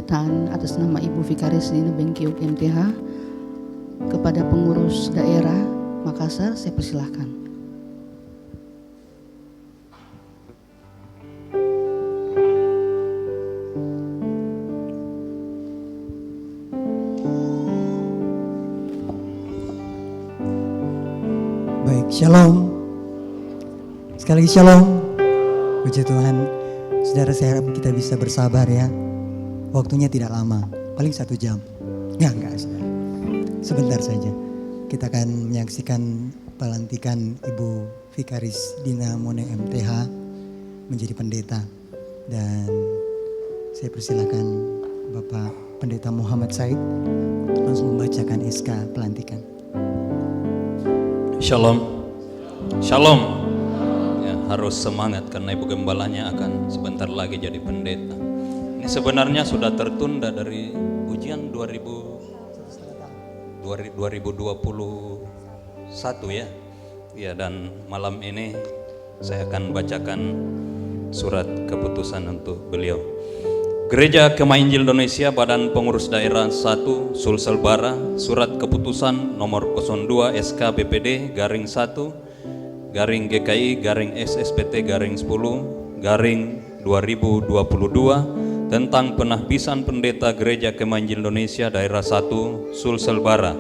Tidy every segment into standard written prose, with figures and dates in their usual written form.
pendeta-pendetaan atas nama Ibu Vikaris Dina Bengkiuk MTH kepada pengurus daerah Makassar, saya persilahkan. Baik, shalom. Sekali lagi shalom. Puji Tuhan. Saudara, saya harap kita bisa bersabar ya. Waktunya tidak lama, paling 1 jam. Ya enggak, saudara. Sebentar saja. Kita akan menyaksikan pelantikan Ibu Vikaris Dina Mone MTH menjadi pendeta. Dan saya persilakan Bapak Pendeta Muhammad Said langsung membacakan SK pelantikan. Shalom. Shalom. Ya, harus semangat karena Ibu Gembalanya akan sebentar lagi jadi pendeta. Ini sebenarnya sudah tertunda dari ujian 2021 ya. Ya, dan malam ini saya akan bacakan surat keputusan untuk beliau. Gereja Kemah Injil Indonesia Badan Pengurus Daerah 1 Sulsel Bara, surat keputusan nomor 02 SK BPD garing 1 garing GKI garing SSPT garing 10 garing 2022 tentang penahbisan pendeta Gereja Kemah Injil Indonesia Daerah 1 Sulsel Bara.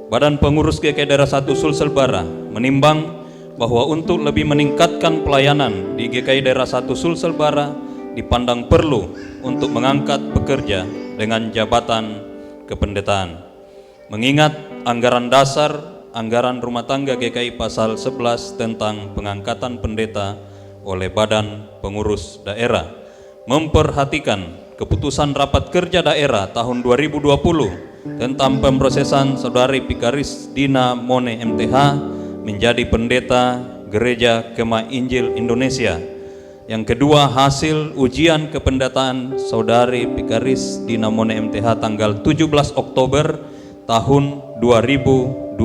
Badan Pengurus GKI Daerah 1 Sulsel Bara menimbang bahwa untuk lebih meningkatkan pelayanan di GKI Daerah 1 Sulsel Bara dipandang perlu untuk mengangkat pekerja dengan jabatan kependetaan. Mengingat anggaran dasar, anggaran rumah tangga GKI pasal 11 tentang pengangkatan pendeta oleh Badan Pengurus Daerah, memperhatikan keputusan rapat kerja daerah tahun 2020 tentang pemrosesan Saudari Vikaris Dina Mone MTH menjadi pendeta Gereja Kemah Injil Indonesia. Yang kedua, hasil ujian kependetaan Saudari Vikaris Dina Mone MTH tanggal 17 Oktober tahun 2020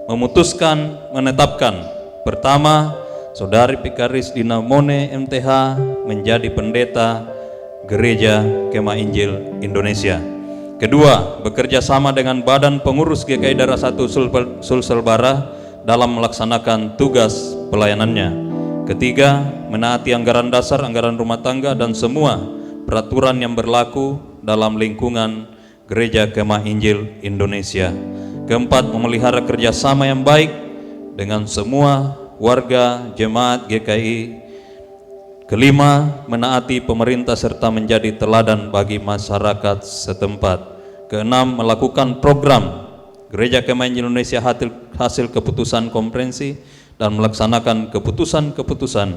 memutuskan menetapkan: pertama, Saudari Vikaris Dina Mone MTH menjadi pendeta Gereja Kemah Injil Indonesia. Kedua, bekerja sama dengan Badan Pengurus GKI Daerah 1 Sulsel Bara dalam melaksanakan tugas pelayanannya. Ketiga, menaati anggaran dasar, anggaran rumah tangga, dan semua peraturan yang berlaku dalam lingkungan Gereja Kemah Injil Indonesia. Keempat, memelihara kerjasama yang baik dengan semua warga jemaat GKI. Kelima, menaati pemerintah serta menjadi teladan bagi masyarakat setempat. Keenam, melakukan program Gereja Kemah Injil Indonesia hasil keputusan konferensi dan melaksanakan keputusan-keputusan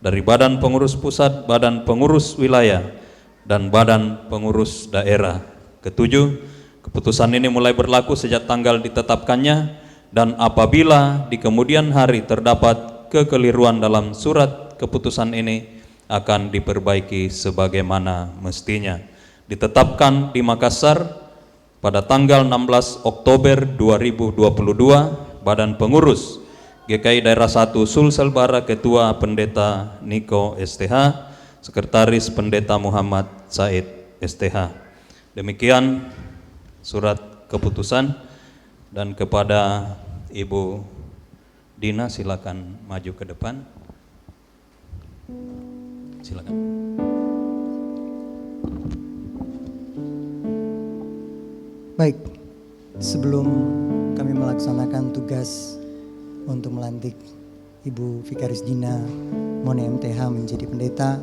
dari Badan Pengurus Pusat, Badan Pengurus Wilayah, dan Badan Pengurus Daerah. Ketujuh, keputusan ini mulai berlaku sejak tanggal ditetapkannya, dan apabila di kemudian hari terdapat kekeliruan dalam surat keputusan ini akan diperbaiki sebagaimana mestinya. Ditetapkan di Makassar pada tanggal 16 Oktober 2022, Badan Pengurus GKI Daerah 1 Sulsel Bara, Ketua Pendeta Niko STH, Sekretaris Pendeta Muhammad Said STH. Demikian surat keputusan, dan kepada Ibu Dina silakan maju ke depan. Silakan. Baik, sebelum kami melaksanakan tugas untuk melantik Ibu Vikaris Dina Mone MTH menjadi pendeta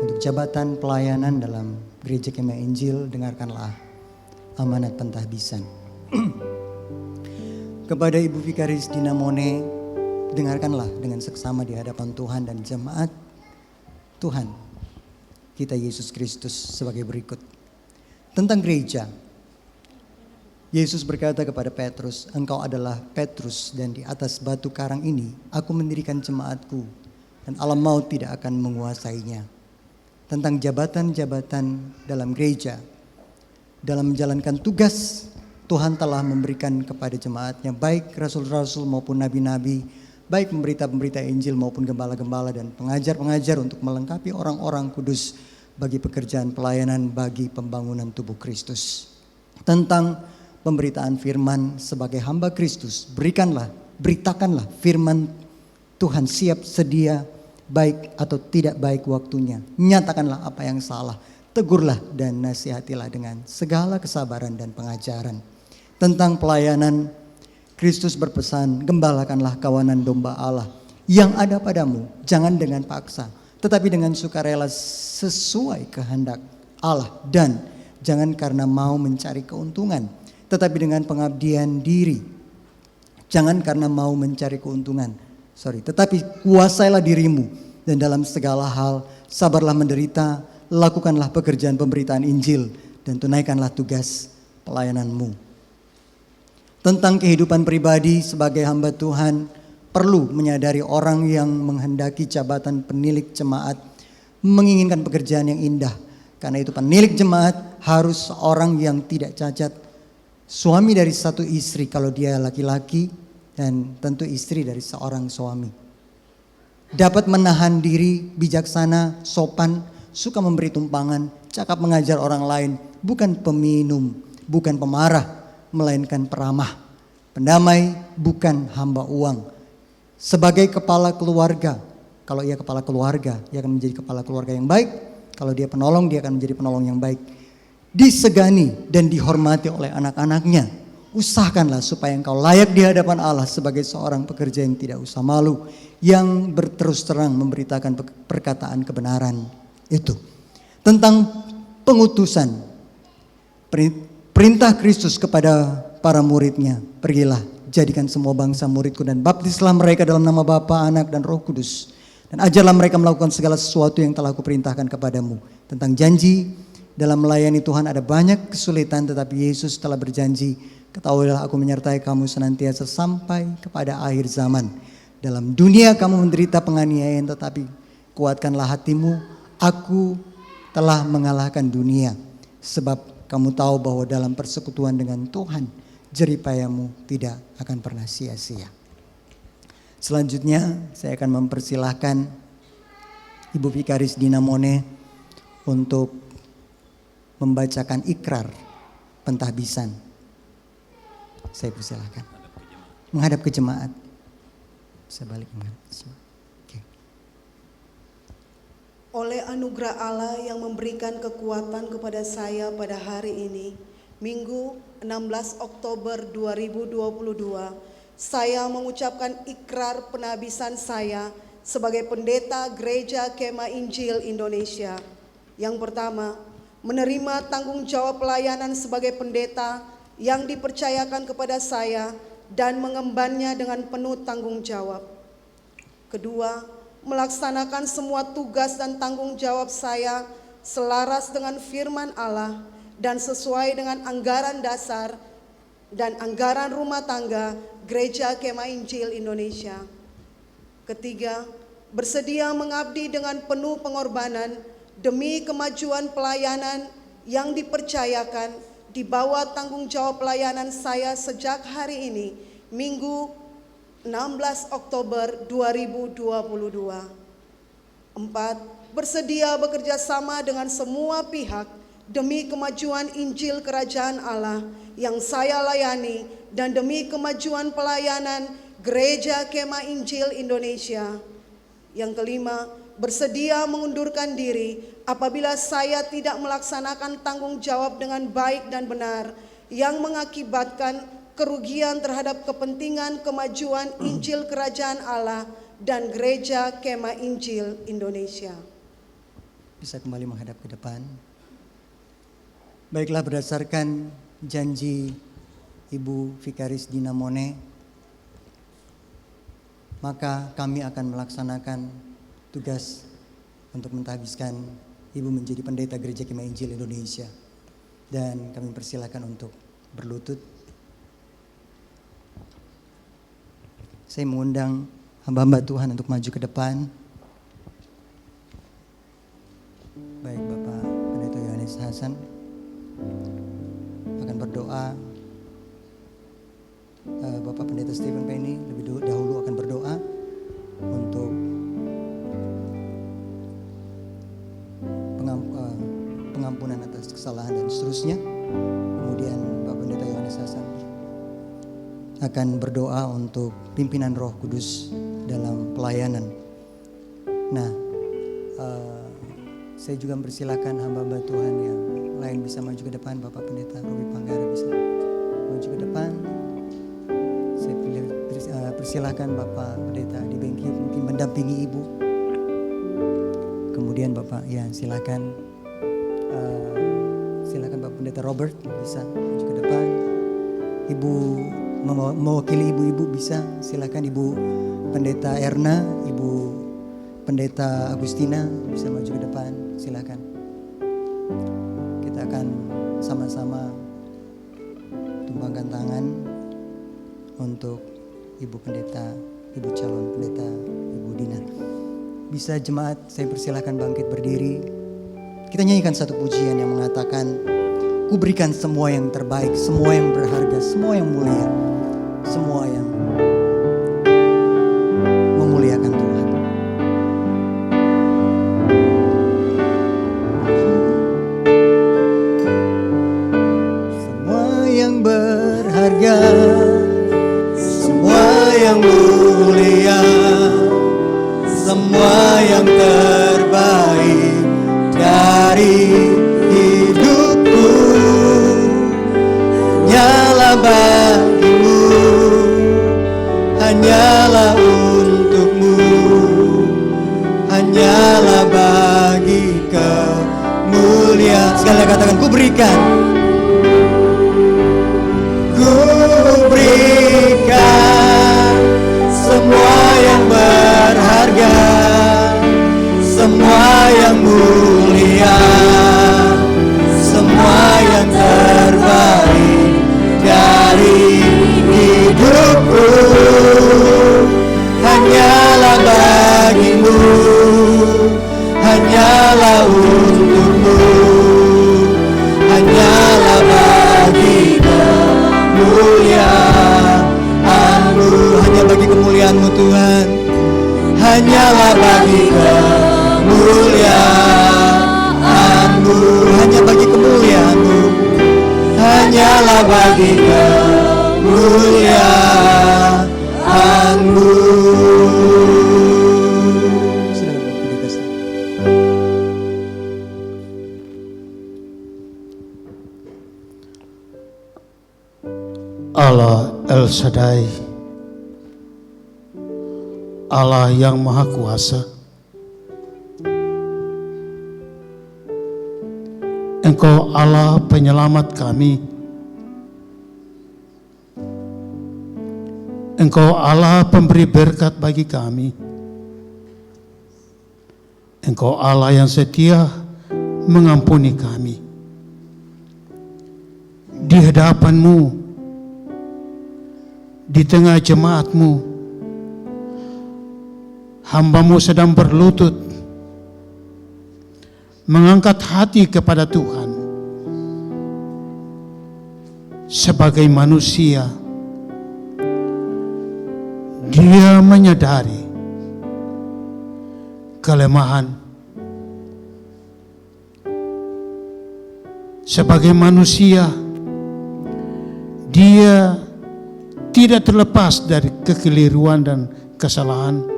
untuk jabatan pelayanan dalam Gereja Kemah Injil, dengarkanlah amanat pentahbisan. Kepada Ibu Vikaris Dina Mone, dengarkanlah dengan seksama di hadapan Tuhan dan jemaat Tuhan kita Yesus Kristus sebagai berikut. Tentang gereja, Yesus berkata kepada Petrus, "Engkau adalah Petrus, dan di atas batu karang ini aku mendirikan jemaatku, dan alam maut tidak akan menguasainya." Tentang jabatan-jabatan dalam gereja, dalam menjalankan tugas, Tuhan telah memberikan kepada jemaatnya, baik rasul-rasul maupun nabi-nabi, baik pemberita-pemberita Injil maupun gembala-gembala dan pengajar-pengajar, untuk melengkapi orang-orang kudus bagi pekerjaan pelayanan bagi pembangunan tubuh Kristus. Tentang pemberitaan firman sebagai hamba Kristus, beritakanlah firman Tuhan, siap sedia baik atau tidak baik waktunya. Nyatakanlah apa yang salah, tegurlah dan nasihatilah dengan segala kesabaran dan pengajaran. Tentang pelayanan, Kristus berpesan, gembalakanlah kawanan domba Allah yang ada padamu, jangan dengan paksa, tetapi dengan sukarela sesuai kehendak Allah, dan jangan karena mau mencari keuntungan, tetapi dengan pengabdian diri. Jangan karena mau mencari keuntungan, tetapi kuasailah dirimu, dan dalam segala hal sabarlah menderita, lakukanlah pekerjaan pemberitaan Injil, dan tunaikanlah tugas pelayananmu. Tentang kehidupan pribadi sebagai hamba Tuhan, perlu menyadari orang yang menghendaki jabatan penilik jemaat menginginkan pekerjaan yang indah. Karena itu penilik jemaat harus seorang yang tidak cacat, suami dari satu istri kalau dia laki-laki, dan tentu istri dari seorang suami. Dapat menahan diri, bijaksana, sopan, suka memberi tumpangan, cakap mengajar orang lain, bukan peminum, bukan pemarah, melainkan peramah, pendamai, bukan hamba uang. Sebagai kepala keluarga, kalau ia kepala keluarga, ia akan menjadi kepala keluarga yang baik. Kalau dia penolong, dia akan menjadi penolong yang baik. Disegani dan dihormati oleh anak-anaknya. Usahakanlah supaya engkau layak di hadapan Allah sebagai seorang pekerja yang tidak usah malu, yang berterus terang memberitakan perkataan kebenaran itu. Tentang pengutusan, perintah Kristus kepada para muridnya, pergilah, jadikan semua bangsa muridku dan baptislah mereka dalam nama Bapa, Anak, dan Roh Kudus. Dan ajarlah mereka melakukan segala sesuatu yang telah kuperintahkan kepadamu. Tentang janji, dalam melayani Tuhan ada banyak kesulitan, tetapi Yesus telah berjanji, ketahuilah aku menyertai kamu senantiasa sampai kepada akhir zaman. Dalam dunia kamu menderita penganiayaan, tetapi kuatkanlah hatimu, aku telah mengalahkan dunia. Sebab kamu tahu bahwa dalam persekutuan dengan Tuhan, jeripayamu tidak akan pernah sia-sia. Selanjutnya saya akan mempersilahkan Ibu Vikaris Dina Mone untuk membacakan ikrar pentahbisan. Saya persilahkan. Menghadap ke jemaat. Saya balik menghadap ke jemaat. Okay. Oleh anugerah Allah yang memberikan kekuatan kepada saya pada hari ini, Minggu 16 Oktober 2022, saya mengucapkan ikrar penahbisan saya sebagai pendeta Gereja Kemah Injil Indonesia. Yang pertama, menerima tanggung jawab pelayanan sebagai pendeta yang dipercayakan kepada saya dan mengembannya dengan penuh tanggung jawab. Kedua, melaksanakan semua tugas dan tanggung jawab saya selaras dengan firman Allah dan sesuai dengan anggaran dasar dan anggaran rumah tangga Gereja Kemah Injil Indonesia. Ketiga, bersedia mengabdi dengan penuh pengorbanan demi kemajuan pelayanan yang dipercayakan di bawah tanggung jawab pelayanan saya sejak hari ini, Minggu 16 Oktober 2022. Empat, bersedia bekerja sama dengan semua pihak demi kemajuan Injil Kerajaan Allah yang saya layani dan demi kemajuan pelayanan Gereja Kemah Injil Indonesia. Yang kelima, bersedia mengundurkan diri apabila saya tidak melaksanakan tanggung jawab dengan baik dan benar yang mengakibatkan kerugian terhadap kepentingan kemajuan Injil Kerajaan Allah dan Gereja Kemah Injil Indonesia. Bisa kembali menghadap ke depan. Baiklah, berdasarkan janji Ibu Vikaris Dina Mone, maka kami akan melaksanakan tugas untuk mentahbiskan Ibu menjadi pendeta Gereja Kemah Injil Indonesia. Dan kami persilakan untuk berlutut. Saya mengundang hamba-hamba Tuhan untuk maju ke depan. Baik, Bapak Pendeta Yohanes Hasan akan berdoa. Bapak Pendeta Stephen Penny lebih dahulu akan berdoa untuk kesalahan dan seterusnya. Kemudian Bapak Pendeta Yohanes Hasan akan berdoa untuk pimpinan Roh Kudus dalam pelayanan. Nah, saya juga mempersilakan hamba-hamba Tuhan yang lain bisa maju ke depan. Bapak Pendeta Robi Panggara bisa maju ke depan. Saya persilakan Bapak Pendeta di Bengkio mungkin mendampingi Ibu. Kemudian Bapak, ya silakan Bapak Pendeta Robert bisa maju ke depan. Ibu mewakili ibu-ibu bisa, silakan Ibu Pendeta Erna, Ibu Pendeta Agustina bisa maju ke depan, silakan. Kita akan sama-sama tumpangkan tangan untuk Ibu Pendeta, Ibu calon Pendeta, Ibu Dina. Bisa jemaat, saya persilakan bangkit berdiri. Kita nyanyikan satu pujian yang mengatakan, ku berikan semua yang terbaik, semua yang berharga, semua yang mulia, semua yang memuliakan Tuhan. Semua yang berharga, semua yang mulia, semua yang terbaik dari hidupku hanyalah bagimu, hanyalah untukmu, hanyalah bagi kemuliaan. Sekali katakan, ku berikan semua yang berharga, semua yang mulia, semua yang terbaik dari hidupku hanyalah bagimu, hanyalah untukmu, hanyalah bagi kemuliaan-Mu, hanya bagi kemuliaan-Mu Tuhan, hanyalah bagi kemuliaan-Mu, hanya bagi kemuliaan-Mu, hanyalah bagi kemuliaan-Mu. Allah El Shaddai, Allah yang Maha Kuasa, Engkau Allah penyelamat kami, Engkau Allah pemberi berkat bagi kami, Engkau Allah yang setia mengampuni kami. Di hadapan-Mu, di tengah jemaat-Mu, hamba-Mu sedang berlutut, mengangkat hati kepada Tuhan. Sebagai manusia, dia menyadari kelemahan. Sebagai manusia, dia tidak terlepas dari kekeliruan dan kesalahan.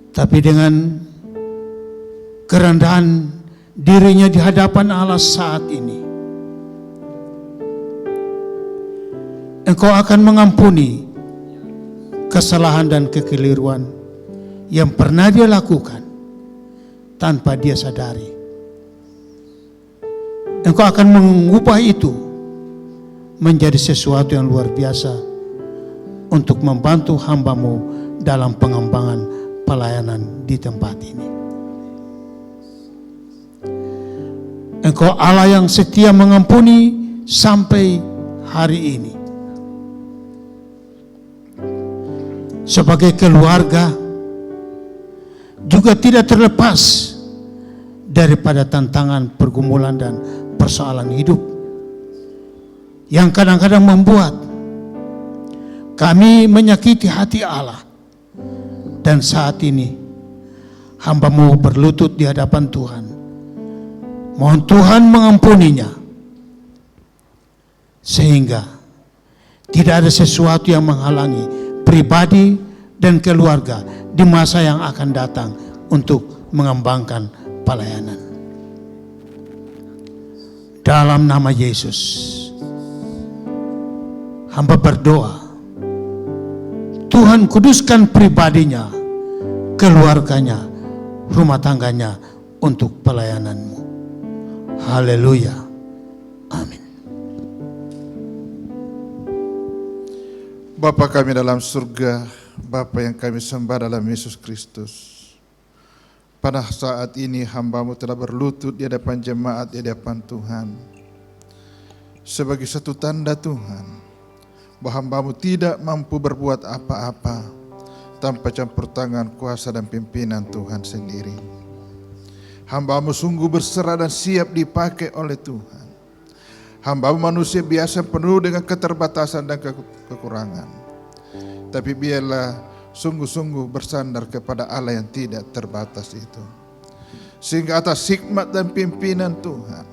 Tapi dengan kerendahan dirinya di hadapan Allah saat ini, Engkau akan mengampuni kesalahan dan kekeliruan yang pernah dia lakukan tanpa dia sadari. Engkau akan mengubah itu menjadi sesuatu yang luar biasa untuk membantu hamba-Mu dalam pengembangan pelayanan di tempat ini. Engkau Allah yang setia mengampuni sampai hari ini. Sebagai keluarga juga tidak terlepas daripada tantangan, pergumulan dan persoalan hidup yang kadang-kadang membuat kami menyakiti hati Allah. Dan saat ini hamba-Mu berlutut di hadapan Tuhan, Mohon Tuhan mengampuninya, sehingga tidak ada sesuatu yang menghalangi pribadi dan keluarga di masa yang akan datang untuk mengembangkan pelayanan. Dalam nama Yesus, hamba berdoa, Tuhan kuduskan pribadinya, keluarganya, rumah tangganya untuk pelayanan-Mu. Haleluya. Amin. Bapa kami dalam surga, Bapa yang kami sembah dalam Yesus Kristus. Pada saat ini hamba-Mu telah berlutut di hadapan jemaat, di hadapan Tuhan. Sebagai satu tanda Tuhan, bahwa hamba-Mu tidak mampu berbuat apa-apa tanpa campur tangan kuasa dan pimpinan Tuhan sendiri. Hamba-Mu sungguh berserah dan siap dipakai oleh Tuhan. Hamba-Mu manusia biasa penuh dengan keterbatasan dan kekurangan. Tapi biarlah sungguh-sungguh bersandar kepada Allah yang tidak terbatas itu. Sehingga atas hikmat dan pimpinan Tuhan,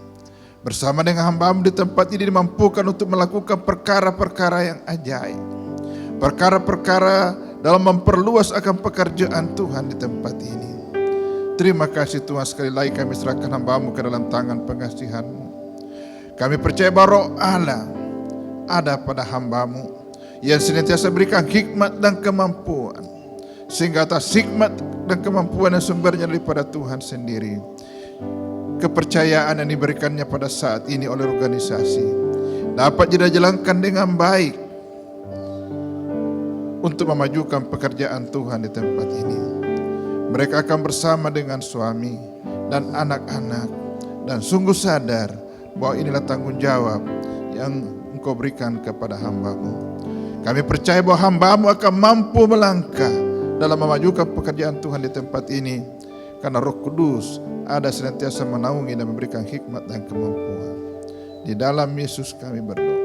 bersama dengan hamba-Mu di tempat ini dimampukan untuk melakukan perkara-perkara yang ajaib. Perkara-perkara dalam memperluas akan pekerjaan Tuhan di tempat ini. Terima kasih Tuhan, sekali lagi kami serahkan hamba-Mu ke dalam tangan pengasihan-Mu. Kami percaya bahwa Roh Allah ada pada hamba-Mu yang senantiasa berikan hikmat dan kemampuan, sehingga atas hikmat dan kemampuan yang sumbernya daripada Tuhan sendiri, kepercayaan yang diberikannya pada saat ini oleh organisasi dapat dijalankan dengan baik untuk memajukan pekerjaan Tuhan di tempat ini. Mereka akan bersama dengan suami dan anak-anak dan sungguh sadar bahwa inilah tanggung jawab yang Engkau berikan kepada hamba-Mu. Kami percaya bahwa hamba-Mu akan mampu melangkah dalam memajukan pekerjaan Tuhan di tempat ini, karena Roh Kudus ada senantiasa menaungi dan memberikan hikmat dan kemampuan. Di dalam Yesus kami berdoa.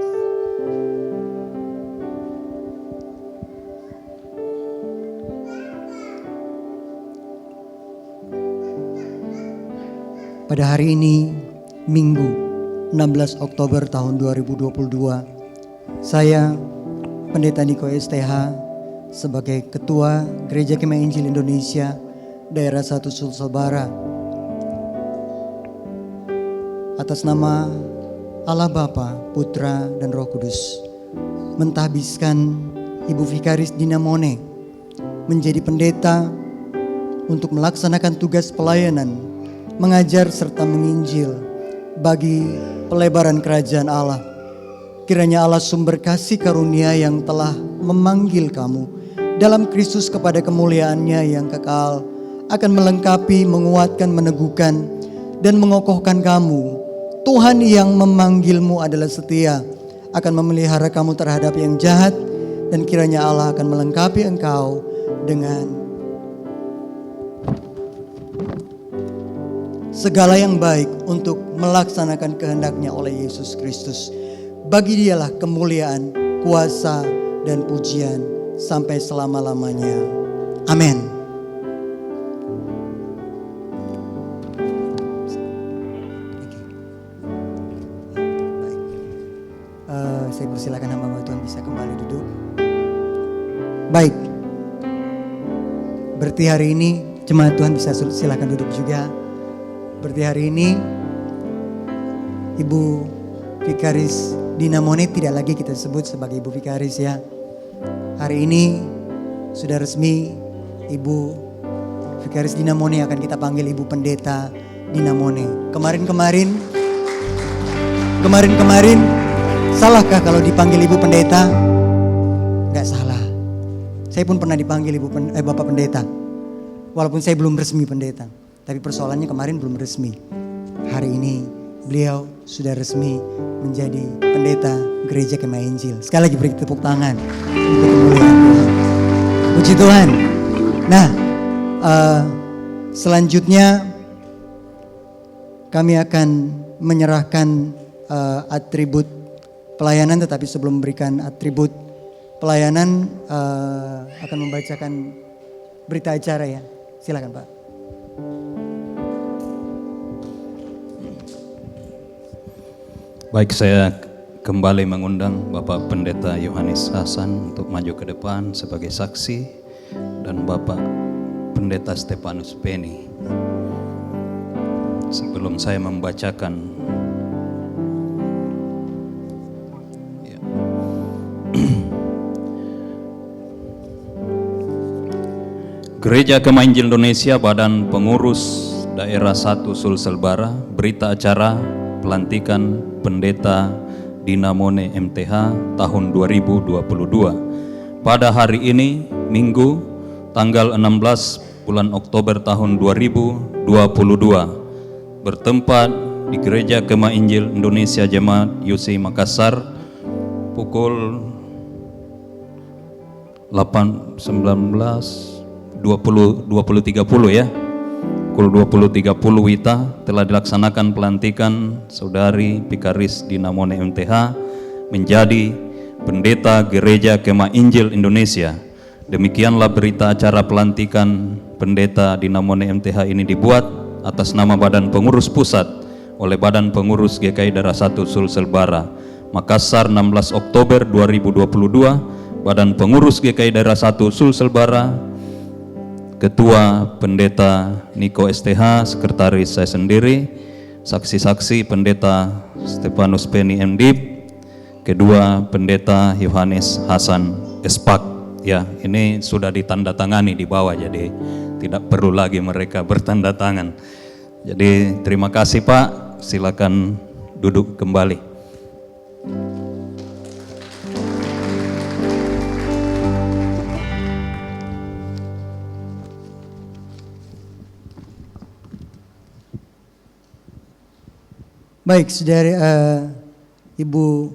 Pada hari ini, Minggu 16 Oktober tahun 2022, saya Pendeta Niko STH sebagai Ketua Gereja Kemah Injil Indonesia Daerah 1 Sulsel Barat, atas nama Allah Bapa, Putra dan Roh Kudus, mentahbiskan Ibu Vikaris Dina Mone menjadi pendeta untuk melaksanakan tugas pelayanan, mengajar serta menginjil bagi pelebaran kerajaan Allah. Kiranya Allah sumber kasih karunia yang telah memanggil kamu dalam Kristus kepada kemuliaannya yang kekal akan melengkapi, menguatkan, meneguhkan, dan mengokohkan kamu. Tuhan yang memanggilmu adalah setia, akan memelihara kamu terhadap yang jahat, dan kiranya Allah akan melengkapi engkau dengan segala yang baik untuk melaksanakan kehendaknya oleh Yesus Kristus. Bagi Dialah kemuliaan, kuasa, dan pujian sampai selama-lamanya. Amin. Saya persilakan hamba Tuhan bisa kembali duduk. Baik. Berarti hari ini jemaat Tuhan bisa silakan duduk juga. Berarti hari ini Ibu Vikaris Dina Mone tidak lagi kita sebut sebagai Ibu Vikaris ya. Hari ini sudah resmi Ibu Vikaris Dina Mone akan kita panggil Ibu Pendeta Dina Mone. Kemarin-kemarin salahkah kalau dipanggil Ibu Pendeta? Gak salah. Saya pun pernah dipanggil Bapak Pendeta. Walaupun saya belum resmi pendeta. Tapi persoalannya kemarin belum resmi. Hari ini beliau sudah resmi menjadi pendeta Gereja Kemah Injil. Sekali lagi beri tepuk tangan untuk kemuliaan Tuhan. Puji Tuhan. Nah, selanjutnya kami akan menyerahkan atribut pelayanan, tetapi sebelum memberikan atribut pelayanan akan membacakan berita acara ya. Silakan Pak. Baik, saya kembali mengundang Bapak Pendeta Yohanes Hasan untuk maju ke depan sebagai saksi, dan Bapak Pendeta Stefanus Beni. Sebelum saya membacakan ya. Gereja Kemah Injil Indonesia Badan Pengurus Daerah 1 Sulsel Barat, berita acara pelantikan Pendeta Dinamone MTH tahun 2022. Pada hari ini, Minggu, tanggal 16 bulan Oktober tahun 2022, bertempat di Gereja Kemah Injil Indonesia Jemaat UC Makassar, pukul 20.30 ya. Pukul 20.30 WITA telah dilaksanakan pelantikan Saudari Pikaris Dinamone MTH menjadi Pendeta Gereja Kemah Injil Indonesia. Demikianlah berita acara pelantikan Pendeta Dinamone MTH ini dibuat atas nama Badan Pengurus Pusat oleh Badan Pengurus GKI Daerah 1 Sulsel Barat, Makassar 16 Oktober 2022. Badan Pengurus GKI Daerah 1 Sulsel Barat, Ketua Pendeta Niko STH, Sekretaris saya sendiri, saksi-saksi Pendeta Stefanus Beni MDIP, kedua Pendeta Yohanes Hasan Espak. Ya, ini sudah ditandatangani di bawah, jadi tidak perlu lagi mereka bertanda tangan. Jadi terima kasih Pak, silakan duduk kembali. Baik, saudara, Ibu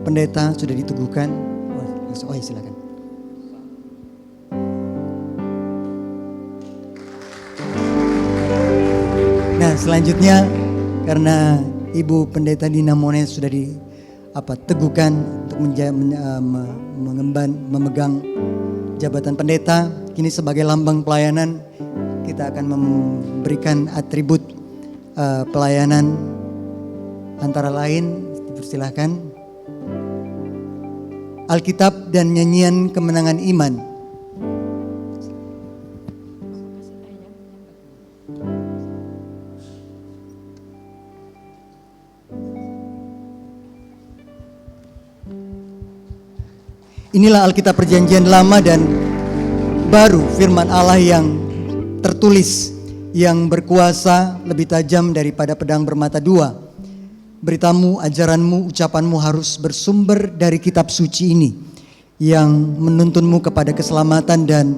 Pendeta sudah diteguhkan. Oh, silakan. Nah, selanjutnya karena Ibu Pendeta Dinamone sudah diteguhkan untuk memegang jabatan pendeta, kini sebagai lambang pelayanan kita akan memberikan atribut pelayanan. Antara lain, dipersilahkan Alkitab dan nyanyian kemenangan iman. Inilah Alkitab Perjanjian Lama dan Baru, firman Allah yang tertulis, yang berkuasa lebih tajam daripada pedang bermata dua. Beritamu, ajaranmu, ucapanmu harus bersumber dari kitab suci ini yang menuntunmu kepada keselamatan dan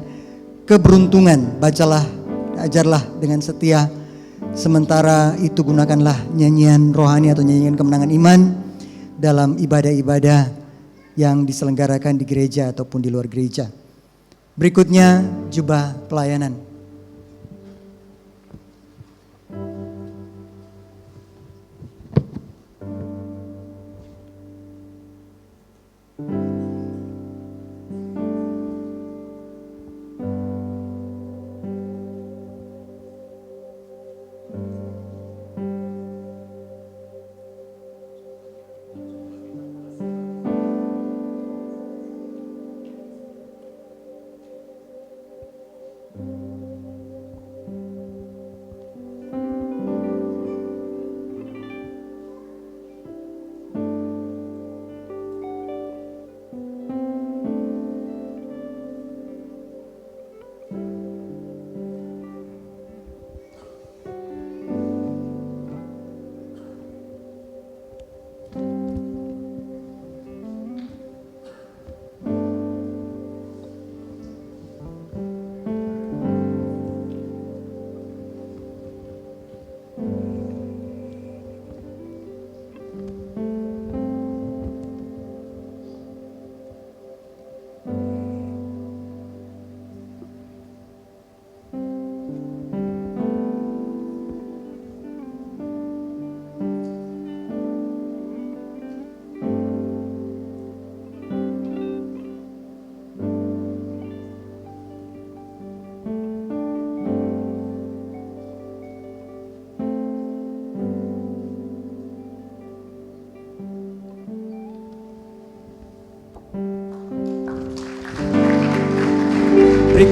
keberuntungan. Bacalah, ajarlah dengan setia. Sementara itu gunakanlah nyanyian rohani atau nyanyian kemenangan iman dalam ibadah-ibadah yang diselenggarakan di gereja ataupun di luar gereja. Berikutnya jubah pelayanan.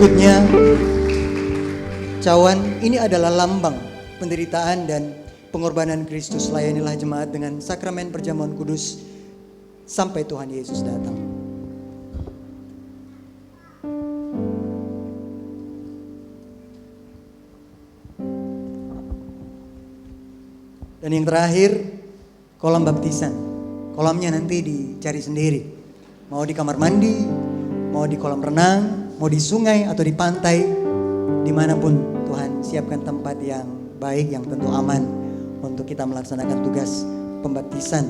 berikutnya, cawan ini adalah lambang penderitaan dan pengorbanan Kristus. Layanilah jemaat dengan sakramen perjamuan kudus sampai Tuhan Yesus datang. Dan yang terakhir, kolam baptisan. Kolamnya nanti dicari sendiri. Mau di kamar mandi, mau di kolam renang, mau di sungai atau di pantai, dimanapun Tuhan siapkan tempat yang baik, yang tentu aman untuk kita melaksanakan tugas pembaptisan.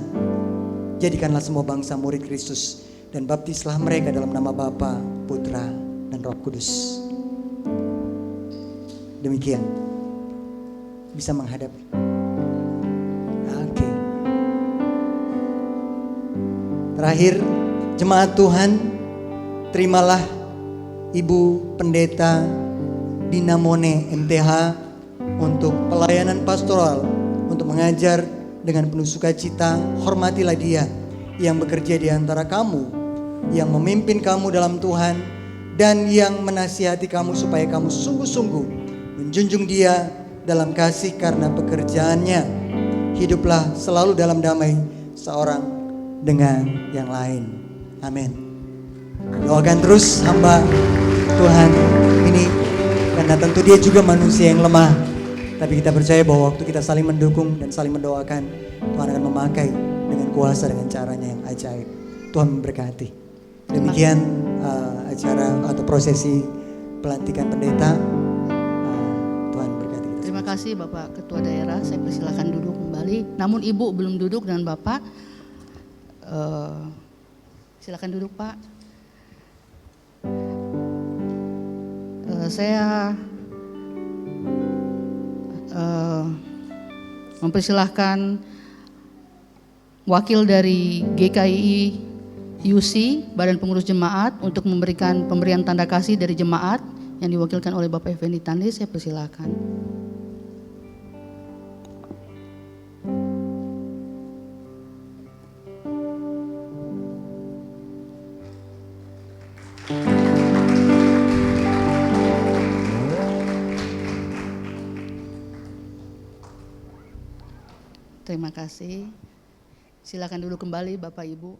Jadikanlah semua bangsa murid Kristus dan baptislah mereka dalam nama Bapa, Putra, dan Roh Kudus. Demikian. Bisa menghadap. Oke. Terakhir, jemaat Tuhan, terimalah Ibu Pendeta Dinamone MTH untuk pelayanan pastoral, untuk mengajar dengan penuh sukacita. Hormatilah dia yang bekerja di antara kamu, yang memimpin kamu dalam Tuhan, dan yang menasihati kamu supaya kamu sungguh-sungguh menjunjung dia dalam kasih karena pekerjaannya. Hiduplah selalu dalam damai seorang dengan yang lain. Amin. Doakan terus hamba Tuhan ini, karena tentu dia juga manusia yang lemah. Tapi kita percaya bahwa waktu kita saling mendukung dan saling mendoakan, Tuhan akan memakai dengan kuasa, dengan caranya yang ajaib. Tuhan memberkati. Demikian acara atau prosesi pelantikan pendeta. Tuhan berkati kita. Terima kasih Bapak Ketua Daerah, saya persilakan duduk kembali. Namun Ibu belum duduk dan Bapak, silakan duduk Pak. Saya mempersilahkan wakil dari GKI UC, Badan Pengurus Jemaat, untuk memberikan pemberian tanda kasih dari jemaat yang diwakilkan oleh Bapak Effendi Tandi. Saya persilahkan. Terima kasih. Silakan duduk kembali Bapak Ibu.